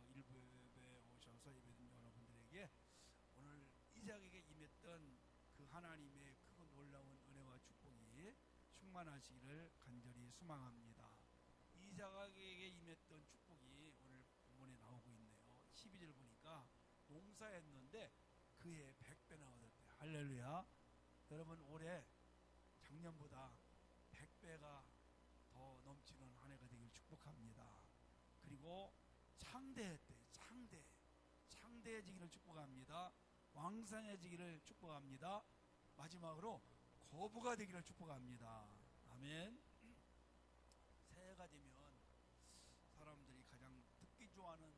일부 예배에 오셔서 예배드린 여러분들에게 오늘 이삭에게 임했던 그 하나님의 크고 놀라운 은혜와 축복이 충만하시기를 간절히 소망합니다. 이삭에게 임했던 축복이 오늘 본문에 나오고 있네요. 12절 보니까 농사했는데 그해 100배나 얻었대요. 할렐루야. 여러분, 올해 작년보다 100배가 더 넘치는 한 해가 되길 축복합니다. 그리고 창대했대요. 창대해지기를 축복합니다. 왕성해지기를 축복합니다. 마지막으로 거부가 되기를 축복합니다. 아멘. 새해가 되면 사람들이 가장 듣기 좋아하는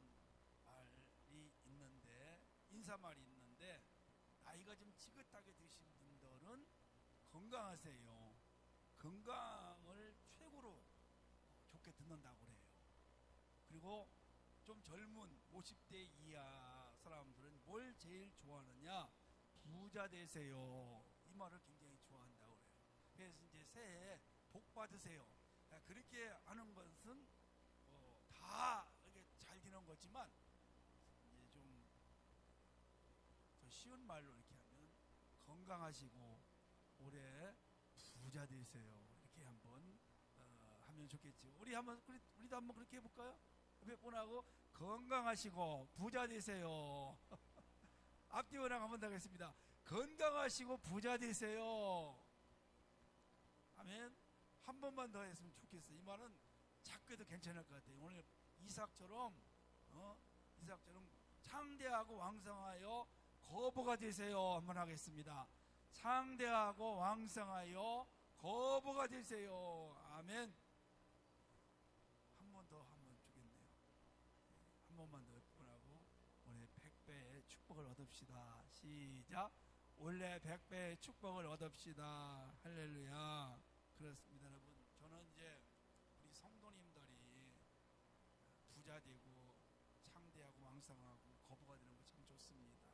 말이 있는데, 인사말이 있는데, 나이가 좀 지긋하게 드신 분들은 건강하세요. 건강을 최고로 좋게 듣는다고 그래요. 그리고 좀 젊은 50대 이하 사람들은 뭘 제일 좋아하느냐? 부자 되세요. 이 말을 굉장히 좋아한다고 그래요. 그래서 이제 새해에 복 받으세요. 그렇게 하는 것은 다 이렇게 잘 되는 거지만, 이제 좀 더 쉬운 말로 이렇게 하면 건강하시고 올해 부자 되세요. 이렇게 한번 하면 좋겠죠. 우리도 한번 그렇게 해볼까요? 몇 분하고 건강하시고 부자 되세요. 앞뒤 원랑 한번 더 하겠습니다. 건강하시고 부자 되세요. 아멘. 한 번만 더 했으면 좋겠어요. 이 말은 자꾸 해도 괜찮을 것 같아요. 오늘 이삭처럼 창대하고 왕성하여 거부가 되세요. 한번 하겠습니다. 창대하고 왕성하여 거부가 되세요. 아멘. 한 번 더 하면 좋겠네요. 한 번만 더 하고 올해 100배의 축복을 얻읍시다. 시작. 올해 100배의 축복을 얻읍시다. 할렐루야. 그렇습니다, 여러분. 저는 이제 우리 성도님들이 부자 되고 창대하고 왕성하고 거부가 되는 거 참 좋습니다.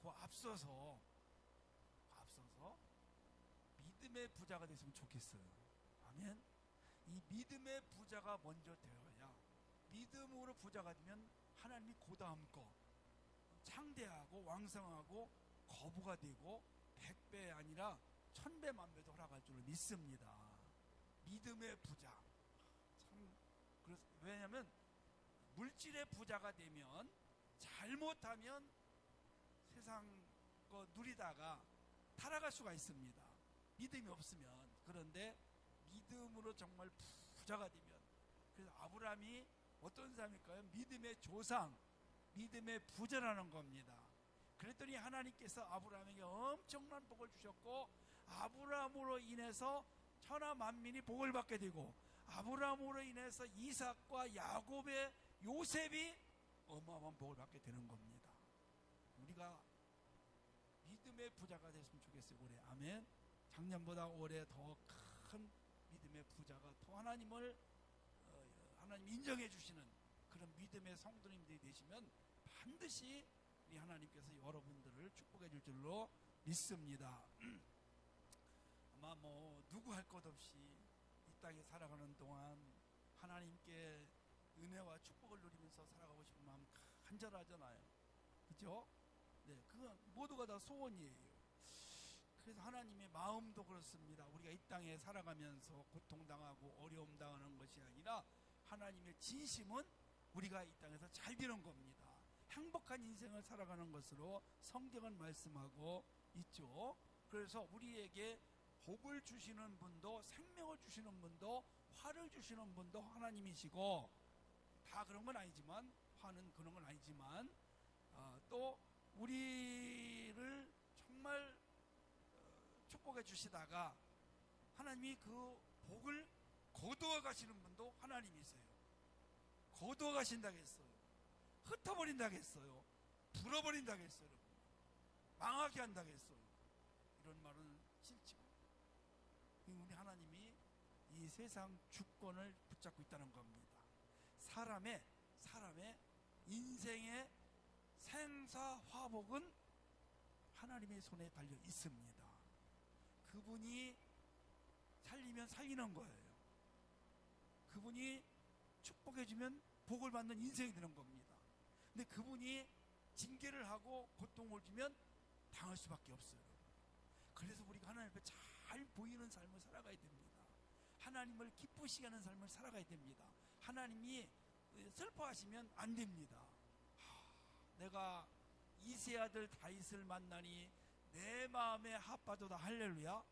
그 앞서서 믿음의 부자가 됐으면 좋겠어요. 아멘. 이 믿음의 부자가 먼저 되어야, 믿음으로 부자가 되면 하나님이 그 다음 거 창대하고 왕성하고 거부가 되고 100배 아니라 1000배 만배도 허락할 줄을 믿습니다. 믿음의 부자. 참, 왜냐하면 물질의 부자가 되면 잘못하면 세상 거 누리다가 타락할 수가 있습니다. 믿음이 없으면. 그런데 믿음으로 정말 부자가 되면, 그래서 아브라함이 어떤 사람일까요? 믿음의 조상, 믿음의 부자라는 겁니다. 그랬더니 하나님께서 아브라함에게 엄청난 복을 주셨고, 아브라함으로 인해서 천하 만민이 복을 받게 되고, 아브라함으로 인해서 이삭과 야곱의 요셉이 어마어마한 복을 받게 되는 겁니다. 우리가 믿음의 부자가 됐으면 좋겠어요. 올해. 아멘. 작년보다 올해 더 큰 믿음의 부자가, 또 하나님 인정해 주시는 그런 믿음의 성도님들이 되시면 반드시 우리 하나님께서 여러분들을 축복해 줄 줄로 믿습니다. 아마 누구 할 것 없이 이 땅에 살아가는 동안 하나님께 은혜와 축복을 누리면서 살아가고 싶은 마음 간절하잖아요. 그죠? 네, 그건 모두가 다 소원이에요. 그래서 하나님의 마음도 그렇습니다. 우리가 이 땅에 살아가면서 고통당하고 어려움 당하는 것이 아니라 하나님의 진심은 우리가 이 땅에서 잘 되는 겁니다. 행복한 인생을 살아가는 것으로 성경은 말씀하고 있죠. 그래서 우리에게 복을 주시는 분도, 생명을 주시는 분도, 화를 주시는 분도 하나님이시고, 다 그런 건 아니지만, 화는 그런 건 아니지만, 또 우리를 정말 축복해 주시다가 하나님이 그 복을 거두어 가시는 분도 하나님이세요. 거두어 가신다고 했어요. 흩어버린다고 했어요. 불어버린다고 했어요. 망하게 한다고 했어요. 이런 말은 싫죠. 우리 하나님이 이 세상 주권을 붙잡고 있다는 겁니다. 사람의 인생의 생사화복은 하나님의 손에 달려 있습니다. 그분이 살리면 살리는 거예요. 그분이 축복해주면 복을 받는 인생이 되는 겁니다. 근데 그분이 징계를 하고 고통을 주면 당할 수밖에 없어요. 그래서 우리가 하나님 앞에 잘 보이는 삶을 살아가야 됩니다. 하나님을 기쁘시게 하는 삶을 살아가야 됩니다. 하나님이 슬퍼하시면 안 됩니다. 내가 이세 아들 다윗을 만나니 내 마음에 합하도다. 할렐루야.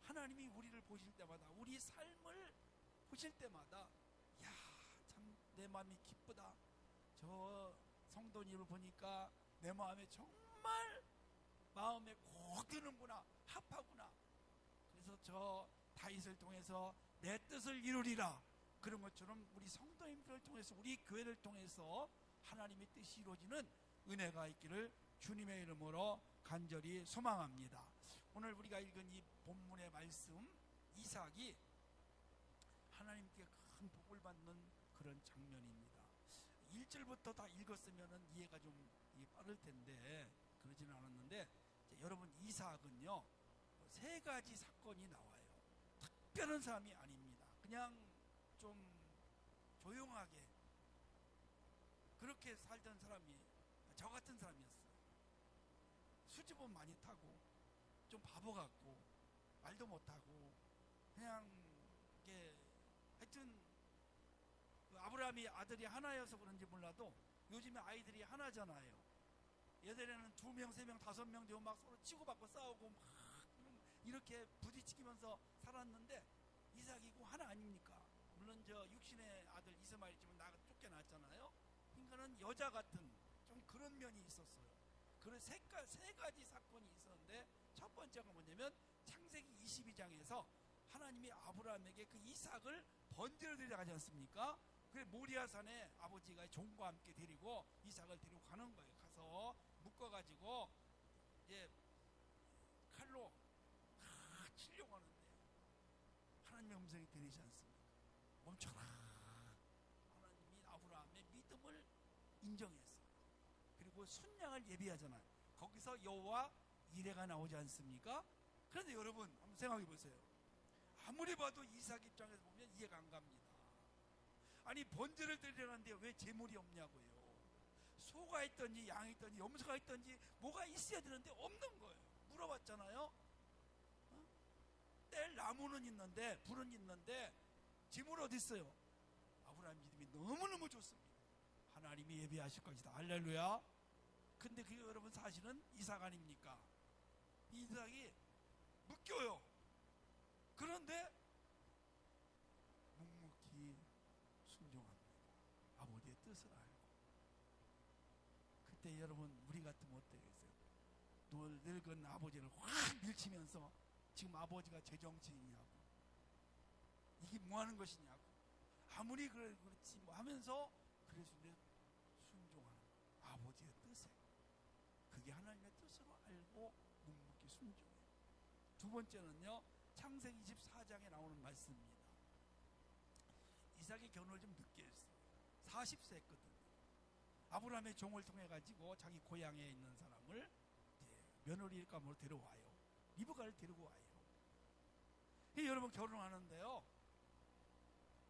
하나님이 우리를 보실 때마다, 우리 삶을 보실 때마다, 야, 참 내 마음이 기쁘다. 저 성도님을 보니까 내 마음에 정말 마음에 꼭 드는구나, 합하구나. 그래서 저 다윗을 통해서 내 뜻을 이루리라. 그런 것처럼 우리 성도님들을 통해서, 우리 교회를 통해서 하나님의 뜻이 이루어지는 은혜가 있기를 주님의 이름으로 간절히 소망합니다. 오늘 우리가 읽은 이 본문의 말씀, 이삭이 하나님께 큰 복을 받는 그런 장면입니다. 1절부터 다 읽었으면 이해가 좀 빠를 텐데 그러지는 않았는데, 여러분, 이삭은요 3가지 사건이 나와요. 특별한 사람이 아닙니다. 그냥 좀 조용하게 그렇게 살던 사람이 저 같은 사람이었어요. 수줍음 많이 타고 좀 바보 같고 말도 못하고 그냥 이게 하여튼 아브라함이 아들이 하나여서 그런지 몰라도 요즘에 아이들이 하나잖아요. 예전에는 2명, 3명, 5명 되고 막 서로 치고받고 싸우고 막 이렇게 부딪히면서 살았는데 이삭이고 하나 아닙니까? 물론 저 육신의 아들 이스마엘이지만 나가 쫓겨났잖아요. 그러니까는 여자 같은 좀 그런 면이 있었어요. 그런 세 가지 사건이 있었는데, 첫 번째가 뭐냐면 창세기 22장에서 하나님이 아브라함에게 그 이삭을 번제로 데려가지 않습니까? 그래 모리아산에 아버지가 종과 함께 데리고 이삭을 데리고 가는 거예요. 가서 묶어가지고 이제 칼로 치려고 하는데 하나님의 음성이 들리지 않습니까? 멈춰라. 하나님이 아브라함의 믿음을 인정했어요. 그리고 순양을 예비하잖아요. 거기서 여호와 이레가 나오지 않습니까? 그런데 여러분 한번 생각해 보세요. 아무리 봐도 이삭 입장에서 보면 이해가 안 갑니다. 아니 번제를 드리려는데 왜 제물이 없냐고요. 소가 있든지 양이 있든지 염소가 있든지 뭐가 있어야 되는데 없는 거예요. 물어봤잖아요. 뗄 나무는 있는데 불은 있는데 제물 어디 있어요? 아브라함 믿음이 너무너무 좋습니다. 하나님이 예비하실 것이다. 할렐루야. 근데 그게 여러분 사실은 이삭 아닙니까? 이삭이 묶여요. 그런데 묵묵히 순종합니다. 아버지의 뜻을 알고. 그때 여러분 우리 같으면 어때겠어요? 늙은 아버지를 확 밀치면서 지금 아버지가 제 정치이냐고, 이게 뭐 하는 것이냐고, 아무리 그렇지 뭐 하면서 그래서 순종하는 아버지의 뜻에, 그게 하나님의 뜻으로 알고 묵묵히 순종해요. 두 번째는요, 창세기 24장에 나오는 말씀입니다. 이삭이 결혼을 좀 늦게 했어요. 40세 했거든요. 아브라함의 종을 통해 가지고 자기 고향에 있는 사람을 며느리감으로 데려와요. 리브가를 데리고 와요. 여러분 결혼하는데요,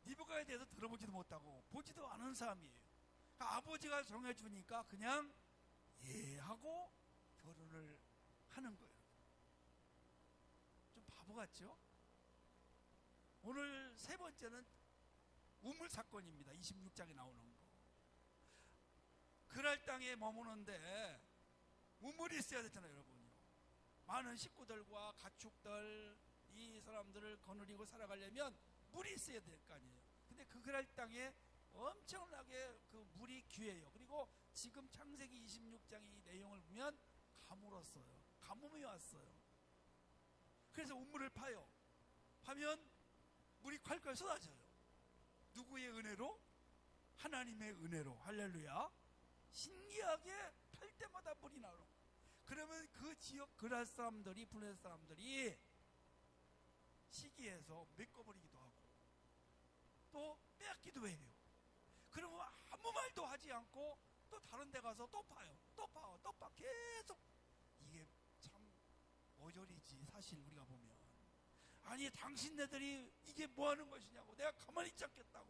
리브가에 대해서 들어보지도 못하고 보지도 않은 사람이에요. 그러니까 아버지가 정해주니까 그냥 예 하고 결혼을 하는 거예요. 좀 바보 같죠? 오늘 세 번째는 우물 사건입니다. 26장에 나오는 거. 그랄 땅에 머무는데 우물이 있어야 되잖아요, 여러분요. 많은 식구들과 가축들, 이 사람들을 거느리고 살아가려면 물이 있어야 될 거 아니에요. 근데 그 그랄 땅에 엄청나게 그 물이 귀해요. 그리고 지금 창세기 26장 이 내용을 보면 가물었어요. 가뭄이 왔어요. 그래서 우물을 파요. 파면 물이 콸콸 쏟아져요. 누구의 은혜로? 하나님의 은혜로. 할렐루야. 신기하게 팔 때마다 물이 나오는. 그러면 그 지역 그랄 사람들이, 블레셋 사람들이 시기해서 메꿔버리기도 하고 또 빼앗기도 해요. 그러면 아무 말도 하지 않고 또 다른 데 가서 또 파요. 또 파, 또 파. 계속. 이게 참 어절이지 사실 우리가 보면. 아니 당신네들이 이게 뭐 하는 것이냐고, 내가 가만히 있지 않겠다고,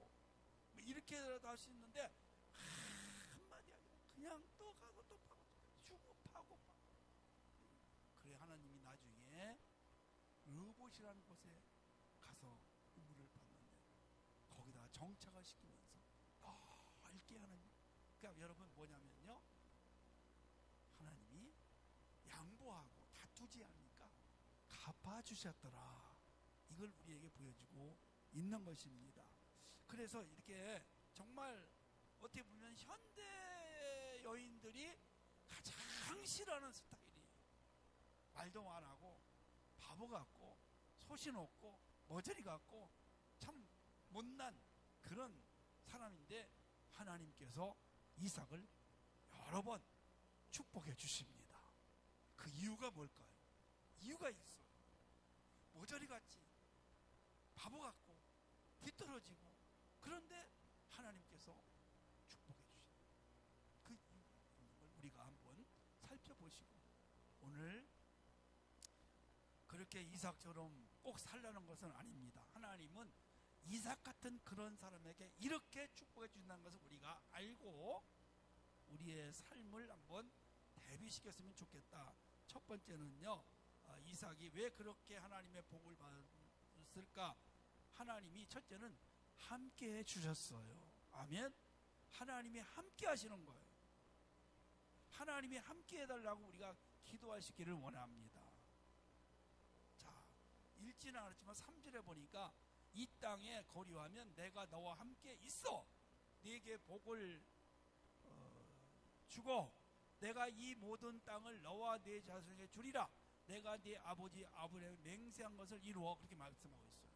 뭐 이렇게라도 할 수 있는데 한마디 아니고 그냥 또 가고 또 파고 주고 파고. 그래 하나님이 나중에 르봇이라는 곳에 가서 우물을 봤는데 거기다 정착을 시키면서 넓게 하나님. 그러니까 여러분 뭐냐면요, 하나님이 양보하고 다투지 않으니까 갚아주셨더라. 이걸 우리에게 보여주고 있는 것입니다. 그래서 이렇게 정말 어떻게 보면 현대 여인들이 가장 싫어하는 스타일이 말도 안 하고 바보 같고 소신 없고 머저리 같고 참 못난 그런 사람인데 하나님께서 이삭을 여러 번 축복해 주십니다. 그 이유가 뭘까요? 이유가 있어요. 모조리 같지, 바보 같고 뒤떨어지고, 그런데 하나님께서 축복해 주시는 그 이유를 우리가 한번 살펴보시고, 오늘 그렇게 이삭처럼 꼭 살라는 것은 아닙니다. 하나님은 이삭 같은 그런 사람에게 이렇게 축복해 주신다는 것을 우리가 알고 우리의 삶을 한번 대비시켰으면 좋겠다. 첫 번째는요, 이삭이 왜 그렇게 하나님의 복을 받았을까? 하나님이 첫째는 함께 해 주셨어요. 아멘. 하나님이 함께 하시는 거예요. 하나님이 함께 해달라고 우리가 기도하시기를 원합니다. 자, 읽지는 않았지만 3절에 보니까 이 땅에 거류하면 내가 너와 함께 있어 네게 복을 주고 내가 이 모든 땅을 너와 네 자손에게 주리라. 내가 네 아버지 아브라함의 맹세한 것을 이루어, 그렇게 말씀하고 있어요.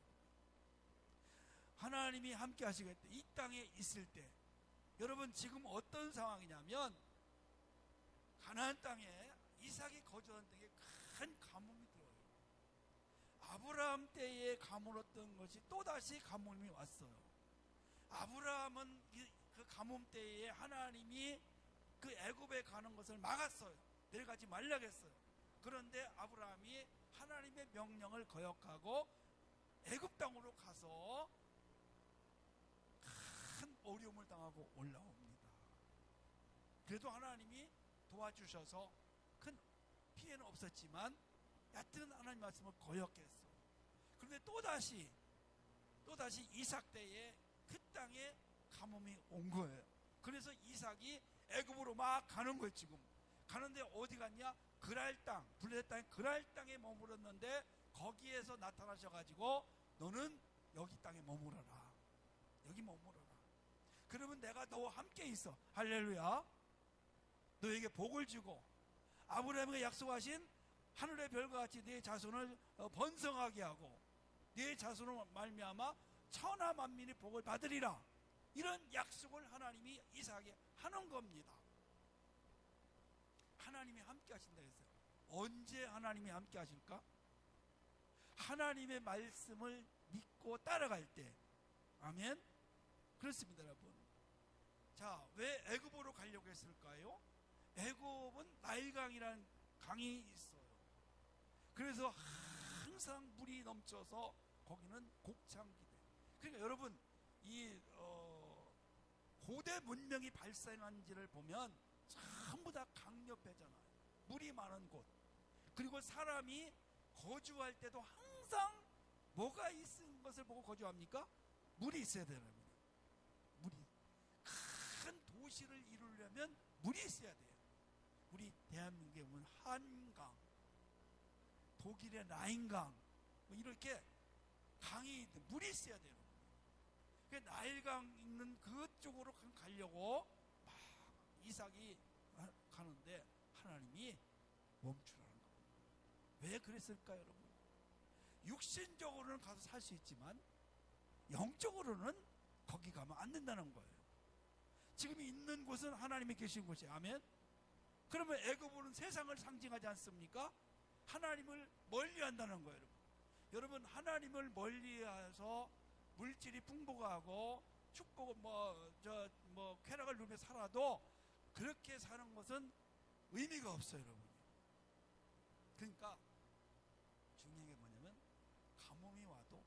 하나님이 함께 하시겠다. 이 땅에 있을 때 여러분 지금 어떤 상황이냐면 가나안 땅에 이삭이 거주한 땅에 큰 가뭄이 들어요. 아브라함 때에 가물었던 것이 또다시 가뭄이 왔어요. 아브라함은 그 가뭄 때에 하나님이 그 애굽에 가는 것을 막았어요. 내려가지 말라고 했어요. 그런데 아브라함이 하나님의 명령을 거역하고 애굽 땅으로 가서 큰 어려움을 당하고 올라옵니다. 그래도 하나님이 도와주셔서 큰 피해는 없었지만 여튼 하나님 말씀을 거역했어요. 그런데 또다시 이삭 때에 그 땅에 가뭄이 온 거예요. 그래서 이삭이 애굽으로 막 가는 거예요. 지금 가는데 어디 갔냐? 그랄 땅, 블레셋 땅에 그랄 땅에 머물렀는데 거기에서 나타나셔가지고 너는 여기 땅에 머물러라. 여기 머물러라. 그러면 내가 너와 함께 있어. 할렐루야. 너에게 복을 주고 아브라함에게 약속하신 하늘의 별과 같이 네 자손을 번성하게 하고 네 자손을 말미암아 천하 만민이 복을 받으리라. 이런 약속을 하나님이 이삭에게 하는 겁니다. 하나님이 함께 하신다 했어요. 언제 하나님이 함께 하실까? 하나님의 말씀을 믿고 따라갈 때. 아멘. 그렇습니다, 여러분. 자, 왜 애굽으로 가려고 했을까요? 애굽은 나일강이라는 강이 있어요. 그래서 항상 물이 넘쳐서 거기는 곡창지대. 그러니까 여러분 이 고대 문명이 발생한지를 보면 전부 다 강력하잖아요. 물이 많은 곳. 그리고 사람이 거주할 때도 항상 뭐가 있는 것을 보고 거주합니까? 물이 있어야 되는 겁니다. 물이. 큰 도시를 이루려면 물이 있어야 돼요. 우리 대한민국에 보면 한강, 독일의 라인강, 뭐 이렇게 강이 있는 물이 있어야 돼요. 그러니까 나일강 있는 그쪽으로 가려고 막 이삭이 가는데 하나님이 멈추라는 겁니다. 왜 그랬을까요, 여러분? 육신적으로는 가서 살 수 있지만 영적으로는 거기 가면 안 된다는 거예요. 지금 있는 곳은 하나님이 계신 곳이에요. 아멘. 그러면 애굽은 세상을 상징하지 않습니까? 하나님을 멀리한다는 거예요, 여러분. 여러분 하나님을 멀리해서 물질이 풍부하고 축복 쾌락을 누리며 살아도 그렇게 사는 것은 의미가 없어요, 여러분. 그러니까 중요한 게 뭐냐면 가뭄이 와도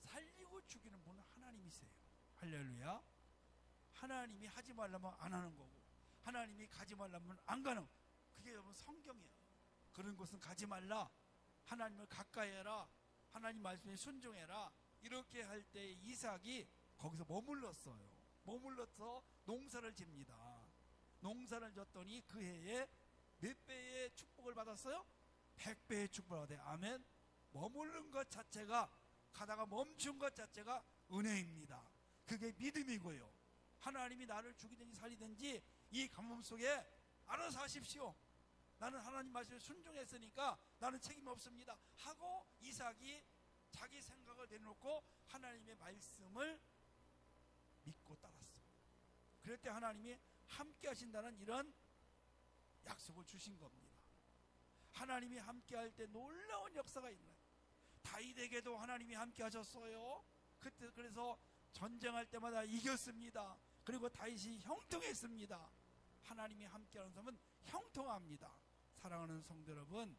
살리고 죽이는 분은 하나님이세요. 할렐루야. 하나님이 하지 말라면 안 하는 거고, 하나님이 가지 말라면 안 가는, 그게 여러분 성경이에요. 그런 곳은 가지 말라, 하나님을 가까이 해라, 하나님 말씀에 순종해라, 이렇게 할 때 이삭이 거기서 머물렀어요. 머물러서 농사를 집니다. 농사를 졌더니 그 해에 몇 배의 축복을 받았어요? 100배의 축복을 받아요. 아멘. 머무른 것 자체가, 가다가 멈춘 것 자체가 은혜입니다. 그게 믿음이고요. 하나님이 나를 죽이든지 살리든지 이 가뭄 속에 알아서 하십시오. 나는 하나님 말씀에 순종했으니까 나는 책임 없습니다 하고 이삭이 자기 생각을 내놓고 하나님의 말씀을 믿고 따랐어요. 그럴 때 하나님이 함께 하신다는 이런 약속을 주신 겁니다. 하나님이 함께 할 때 놀라운 역사가 있나요? 다윗에게도 하나님이 함께 하셨어요. 그때 그래서 전쟁할 때마다 이겼습니다. 그리고 다윗이 형통했습니다. 하나님이 함께하는 사람은 형통합니다. 사랑하는 성도 여러분,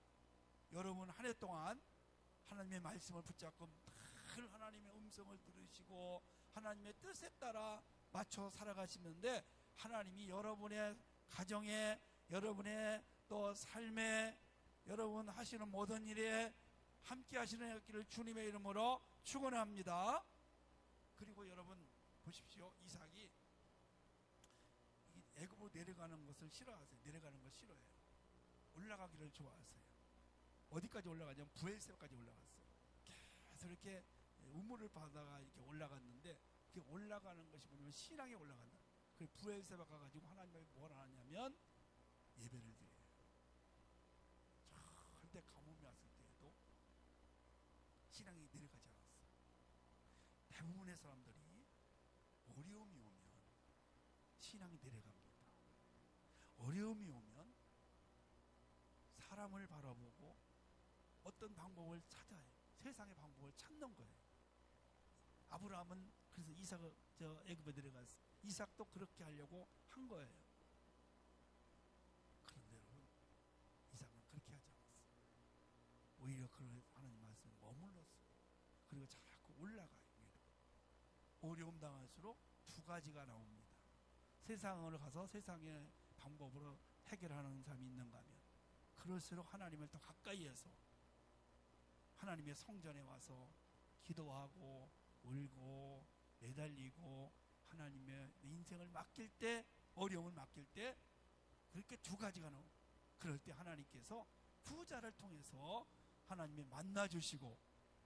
여러분 한 해 동안 하나님의 말씀을 붙잡고 늘 하나님의 음성을 들으시고 하나님의 뜻에 따라 맞춰 살아가시는데, 하나님이 여러분의 가정에, 여러분의 또 삶에, 여러분 하시는 모든 일에 함께 하시는 길을 주님의 이름으로 축원합니다. 그리고 여러분 보십시오. 이삭이 애굽으로 내려가는 것을 싫어하세요. 내려가는 걸 싫어해요. 올라가기를 좋아하세요. 어디까지 올라가냐면 부엘세바까지 올라갔어요. 계속 이렇게 우물을 받아가 이렇게 올라갔는데, 그 올라가는 것이 뭐냐면 신앙에 올라간다. 그 부엘세바 가가지고 하나님을 뭘 하냐면 예배를 드려요. 절대 가뭄이 왔을 때에도 신앙이 내려가지 않았어요. 대부분의 사람들이 어려움이 오면 신앙이 내려갑니다. 어려움이 오면 사람을 바라보고 어떤 방법을 찾아요. 세상의 방법을 찾는 거예요. 아브라함은 그래서 이삭을 애굽에 내려갔어요. 이삭도 그렇게 하려고 한 거예요. 그런데 여러분, 이삭은 그렇게 하지 않았어요. 오히려 그런 하나님 말씀에 머물렀어요. 그리고 자꾸 올라가요. 어려움 당할수록 두 가지가 나옵니다. 세상으로 가서 세상의 방법으로 해결하는 사람이 있는가 하면, 그럴수록 하나님을 더 가까이 해서 하나님의 성전에 와서 기도하고 울고 매달리고 하나님의 인생을 맡길 때, 어려움을 맡길 때 그렇게 두 가지가 나오고, 그럴 때 하나님께서 부자를 통해서 하나님의 만나주시고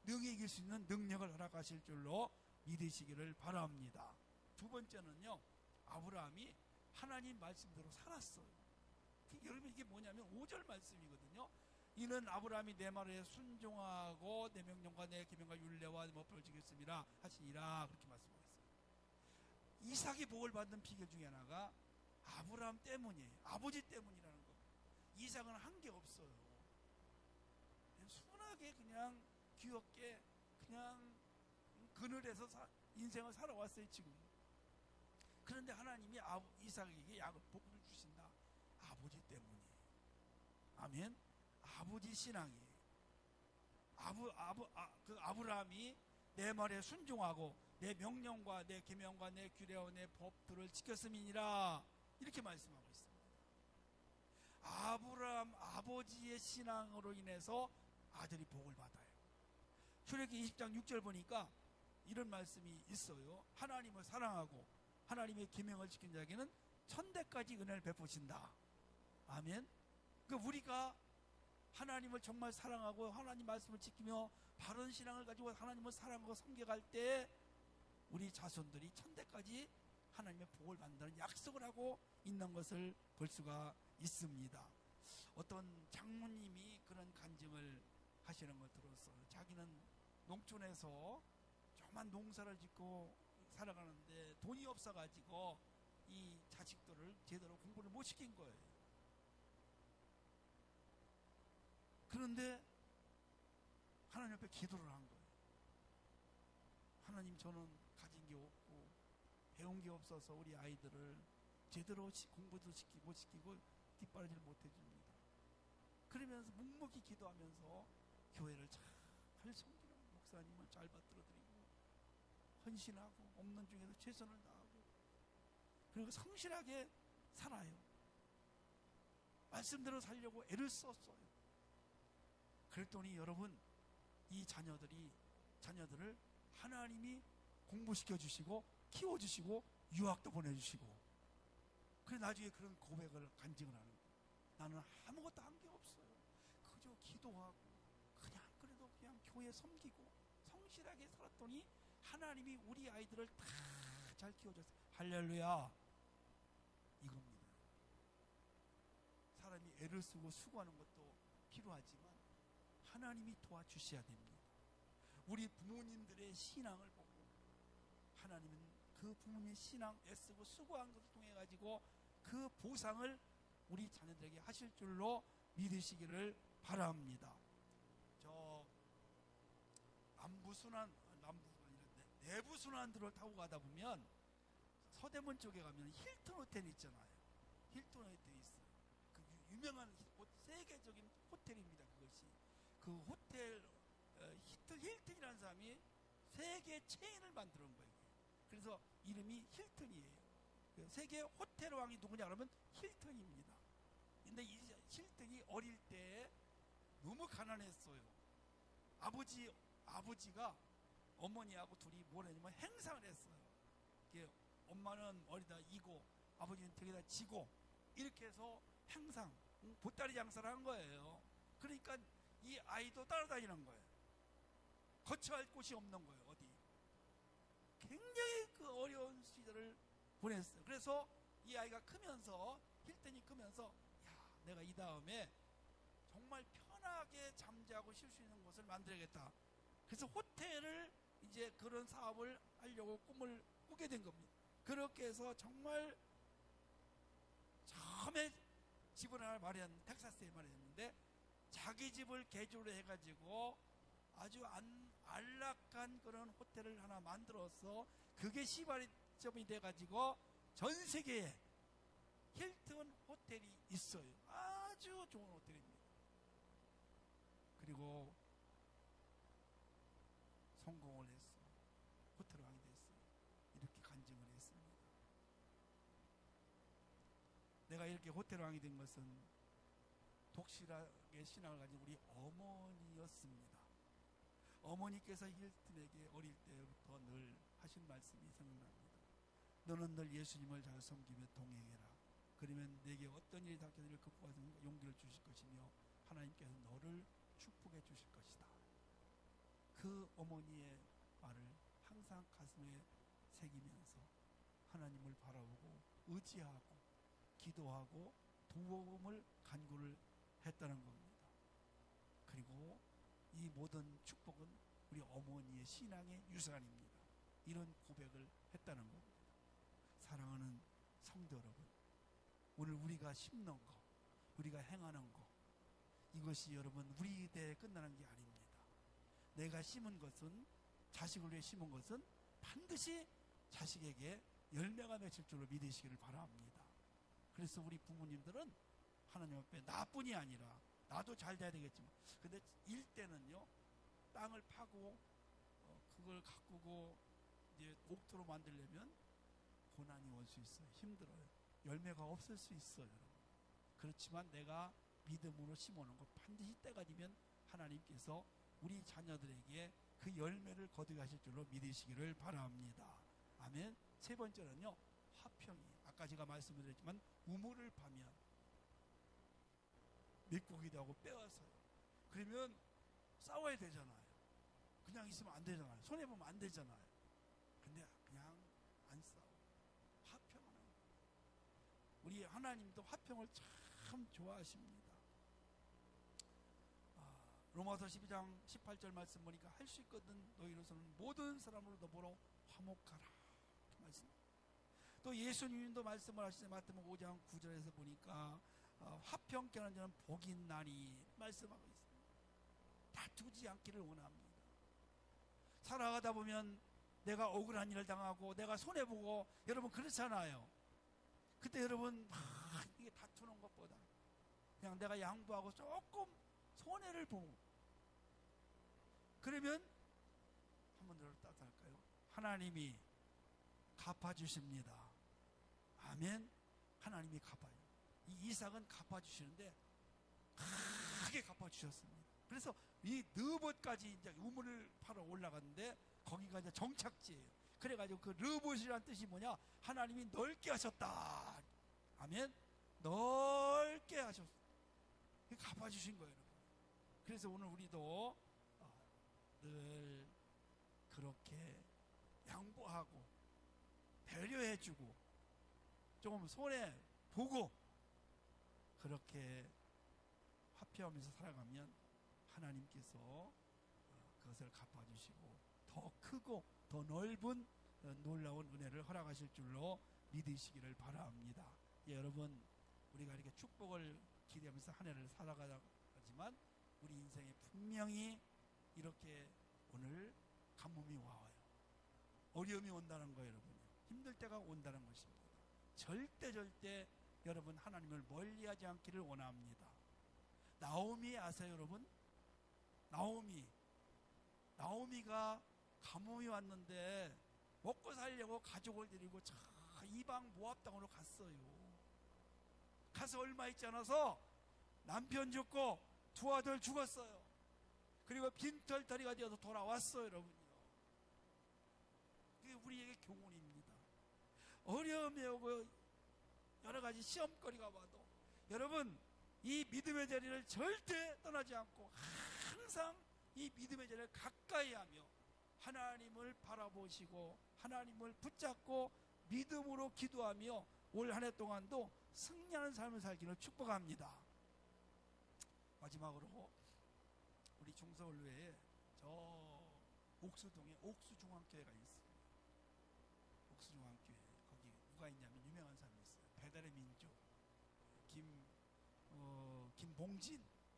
능히 이길 수 있는 능력을 허락하실 줄로 믿으시기를 바랍니다. 두 번째는요, 아브라함이 하나님 말씀대로 살았어요. 여러분 이게 뭐냐면 5절 말씀이거든요. 이는 아브라함이 내 말에 순종하고 내 명령과 내 계명과 율례와 법을 지켰습니다 하시니라, 그렇게 말씀하고 있어요. 이삭이 복을 받는 비결 중에 하나가 아브라함 때문이에요. 아버지 때문이라는 거. 이삭은 한 게 없어요. 그냥 순하게 그냥 귀엽게 그냥 그늘에서 인생을 살아왔어요 지금. 그런데 하나님이 이삭에게 복을 주신다. 아버지 때문이에요. 아멘. 아버지 신앙이에요. 그 아브라함이 내 말에 순종하고 내 명령과 내 계명과 내 규례와 내 법들을 지켰음이니라, 이렇게 말씀하고 있습니다. 아브라함 아버지의 신앙으로 인해서 아들이 복을 받아요. 출애굽기 20장 6절 보니까 이런 말씀이 있어요. 하나님을 사랑하고 하나님의 계명을 지킨 자에게는 천대까지 은혜를 베푸신다. 아멘. 그러니까 우리가 하나님을 정말 사랑하고 하나님 말씀을 지키며 바른 신앙을 가지고 하나님을 사랑하고 섬겨갈 때 우리 자손들이 천대까지 하나님의 복을 받는다는 약속을 하고 있는 것을 볼 수가 있습니다. 어떤 장모님이 그런 간증을 하시는 걸 들었어요. 자기는 농촌에서 조그만 농사를 짓고 살아가는데 돈이 없어가지고 이 자식들을 제대로 공부를 못 시킨 거예요. 그런데 하나님 앞에 기도를 한 거예요. 하나님, 저는 가진 게 없고 배운 게 없어서 우리 아이들을 제대로 공부도 못 시키고 뒷바라지를 못 해줍니다. 그러면서 묵묵히 기도하면서 교회를 잘 섬기는 목사님을 잘 받들어드리고 헌신하고 없는 중에서 최선을 다하고 그리고 성실하게 살아요. 말씀대로 살려고 애를 썼어요. 그랬더니 여러분, 이 자녀들을 하나님이 공부시켜 주시고 키워주시고 유학도 보내주시고, 그래 나중에 그런 고백을 간증을 하는 거예요. 나는 아무것도 한 게 없어요. 그저 기도하고 그냥 그래도 그냥 교회 섬기고 성실하게 살았더니 하나님이 우리 아이들을 다 잘 키워줬어요. 할렐루야. 이겁니다. 사람이 애를 쓰고 수고하는 것도 필요하지만 하나님이 도와주셔야 됩니다. 우리 부모님들의 신앙을 보고 하나님은 그 부모님의 신앙 애쓰고 수고한 것을 통해 가지고 그 보상을 우리 자녀들에게 하실 줄로 믿으시기를 바랍니다. 저 내부순환도를 타고 가다 보면 서대문 쪽에 가면 힐튼 호텔 있잖아요. 힐튼 호텔이 있어요. 그 유명한 세계적인 호텔입니다. 그것이 그 호텔 힐튼이라는 사람이 세계 체인을 만들어 온 거예요. 그래서 이름이 힐튼이에요. 세계 호텔 왕이 누구냐 그러면 힐튼입니다. 근데 이 힐튼이 어릴 때 너무 가난했어요. 아버지가 어머니하고 둘이 뭘 했냐면 행상을 했어요. 엄마는 어디다 이고 아버지는 벽에다 지고 이렇게 해서 행상, 보따리 장사를 한 거예요. 그러니까 이 아이도 따라다니는 거예요. 거처할 곳이 없는 거예요. 어디. 굉장히 그 어려운 시절을 보냈어요. 그래서 이 아이가 크면서, 힐튼이 크면서, 내가 이 다음에 정말 편하게 잠자고 쉴 수 있는 곳을 만들어야겠다. 그래서 호텔을 이제 그런 사업을 하려고 꿈을 꾸게 된 겁니다. 그렇게 해서 정말 처음에 집을 하나 마련, 텍사스에 마련했는데 자기 집을 개조를 해가지고 아주 안락한 그런 호텔을 하나 만들어서 그게 시발점이 돼가지고 전 세계에 힐튼 호텔이 있어요. 아주 좋은 호텔입니다. 그리고 성공을 했어요. 호텔 왕이 됐어요. 이렇게 간증을 했습니다. 내가 이렇게 호텔 왕이 된 것은 독실하게 신앙을 가진 우리 어머니였습니다. 어머니께서 힐튼에게 어릴 때부터 늘 하신 말씀이 생각납니다. 너는 늘 예수님을 잘 섬기며 동행해라. 그러면 내게 어떤 일이 닥쳐도 극복하는 용기를 주실 것이며 하나님께서 너를 축복해 주실 것이다. 그 어머니의 말을 항상 가슴에 새기면서 하나님을 바라보고 의지하고 기도하고 도움을 간구를 했다는 겁니다. 그리고 이 모든 축복은 우리 어머니의 신앙의 유산입니다. 이런 고백을 했다는 겁니다. 사랑하는 성도 여러분, 오늘 우리가 심는 거, 우리가 행하는 거, 이것이 여러분 우리 대에 끝나는 게 아닙니다. 내가 심은 것은, 자식을 위해 심은 것은 반드시 자식에게 열매가 맺힐 줄로 믿으시기를 바랍니다. 그래서 우리 부모님들은 하나님 앞에 나뿐이 아니라 나도 잘 돼야 되겠지만, 근데 일 때는요, 땅을 파고 그걸 가꾸고 이제 옥토로 만들려면 고난이 올 수 있어요. 힘들어요. 열매가 없을 수 있어요. 그렇지만 내가 믿음으로 심어놓은 거 반드시 때가 되면 하나님께서 우리 자녀들에게 그 열매를 거두게 하실 줄로 믿으시기를 바랍니다. 아멘. 세 번째는요, 화평이. 아까 제가 말씀드렸지만 우물을 파면 메꾸기도 하고 빼앗아요. 그러면 싸워야 되잖아요. 그냥 있으면 안 되잖아요. 손해보면 안 되잖아요. 근데 그냥 안 싸워. 화평하는 거예요. 우리 하나님도 화평을 참 좋아하십니다. 로마서 12장 18절 말씀 보니까 할 수 있거든 너희로서는 모든 사람으로 더불어 화목하라. 그 말씀. 또 예수님도 말씀을 하시는 마태복음 5장 9절에서 보니까 화평케 하는 자는 복이 있나니 말씀하고 있습니다. 다투지 않기를 원합니다. 살아가다 보면 내가 억울한 일을 당하고 내가 손해보고, 여러분 그렇잖아요. 그때 여러분 이게 다투는 것보다 그냥 내가 양보하고 조금 손해를 보고, 그러면 한번 더 따뜻할까요? 하나님이 갚아주십니다. 아멘. 하나님이 갚아요. 이 이삭은 갚아주시는데 크게 갚아주셨습니다. 그래서 이 느봇까지 이제 우물을 파러 올라갔는데 거기가 이제 정착지예요. 그래가지고 그 르봇이라는 뜻이 뭐냐? 하나님이 넓게 하셨다. 아멘. 넓게 하셨어. 갚아주신 거예요, 여러분. 그래서 오늘 우리도 늘 그렇게 양보하고 배려해주고 조금 손해 보고 그렇게 화평하면서 살아가면 하나님께서 그것을 갚아주시고 더 크고 더 넓은 놀라운 은혜를 허락하실 줄로 믿으시기를 바랍니다. 예, 여러분, 우리가 이렇게 축복을 기대하면서 한 해를 살아가지만 우리 인생에 분명히 이렇게 오늘 가뭄이 와요. 어려움이 온다는 거예요, 여러분. 힘들 때가 온다는 것입니다. 절대 여러분 하나님을 멀리하지 않기를 원합니다. 나오미 아세요, 여러분? 나오미가 가뭄이 왔는데 먹고 살려고 가족을 데리고 이방 모압 땅으로 갔어요. 가서 얼마 있지 않아서 남편 죽고 두 아들 죽었어요. 그리고 빈털터리가 되어서 돌아왔어요, 여러분요. 그게 우리에게 교훈입니다. 어려움이 오고 여러 가지 시험거리가 와도 여러분 이 믿음의 자리를 절대 떠나지 않고 항상 이 믿음의 자리를 가까이 하며 하나님을 바라보시고 하나님을 붙잡고 믿음으로 기도하며 올 한 해 동안도 승리하는 삶을 살기를 축복합니다. 마지막으로 우리 중서울로에 저 옥수동에 옥수중앙교회가 있어요. 옥수중앙교회 거기 누가 있냐면 유명한 사람이 있어요. 배달의 민족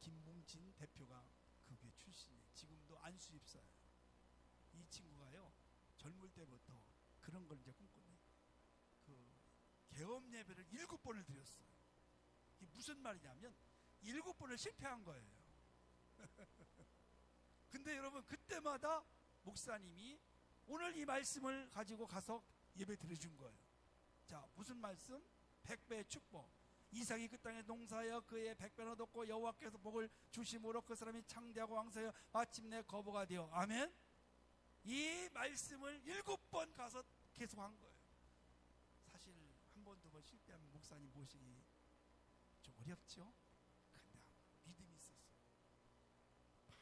김봉진 대표가 그 교회 출신이에요. 지금도 안수입사예요. 이 친구가요 젊을 때부터 그런 걸 이제 꿈꾸네. 그 개업 예배를 7번을 드렸어요. 이게 무슨 말이냐면 7번을 실패한 거예요. 근데 여러분 그때마다 목사님이 오늘 이 말씀을 가지고 가서 예배 드려준 거예요. 자, 무슨 말씀? 100배의 축복. 이삭이 그 땅에 농사하여 그의 100배나 얻었고 여호와께서 복을 주심으로 그 사람이 창대하고 왕성하여 마침내 거부가 되어. 아멘. 이 말씀을 7번 가서 계속 한 거예요. 사실 한 번, 두 번 실패하면 목사님 모시기 좀 어렵죠? 근데 믿음이 있었어요.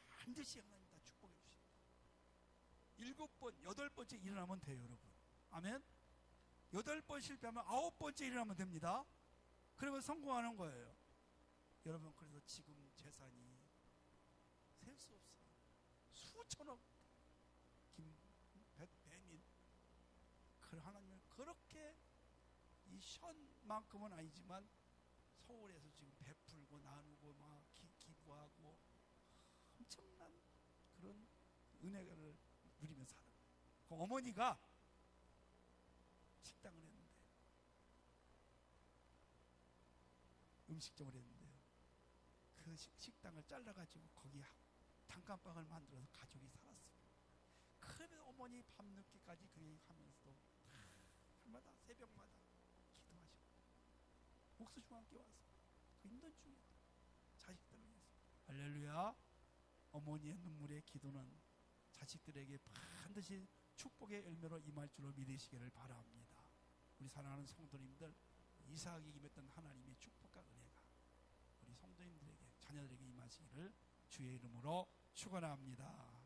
반드시 하나님 다 축복해 주십니다. 7번, 8번째 일어나면 돼요, 여러분. 아멘. 8번 실패하면 9번째 일어나면 됩니다. 그러면 성공하는 거예요. 여러분, 그래서 지금 재산이 셀 수 없어요. 수천억 배민. 그 하나님을 그렇게 이 션만큼은 아니지만 서울에서 지금 베풀고 나누고 막 기부하고 엄청난 그런 은혜를 누리면서 살아요. 그 어머니가 식당을 했는데 음식점을 했는데요. 그 식당을 잘라가지고 거기 단칸방을 만들어서 가족이 살았어요. 그러면 어머니 밤늦게까지 그 얘기하면서도 밤마다 새벽마다 기도하시고 옥수중앙교회 와서 그 힘든 중에 자식들을 위해서 할렐루야. 어머니의 눈물의 기도는 자식들에게 반드시 축복의 열매로 임할 줄로 믿으시기를 바랍니다. 우리 사랑하는 성도님들, 이삭이 임했던 하나님의 축복과 은혜가 우리 성도님들에게 자녀들에게 임하시기를 주의 이름으로 축원합니다.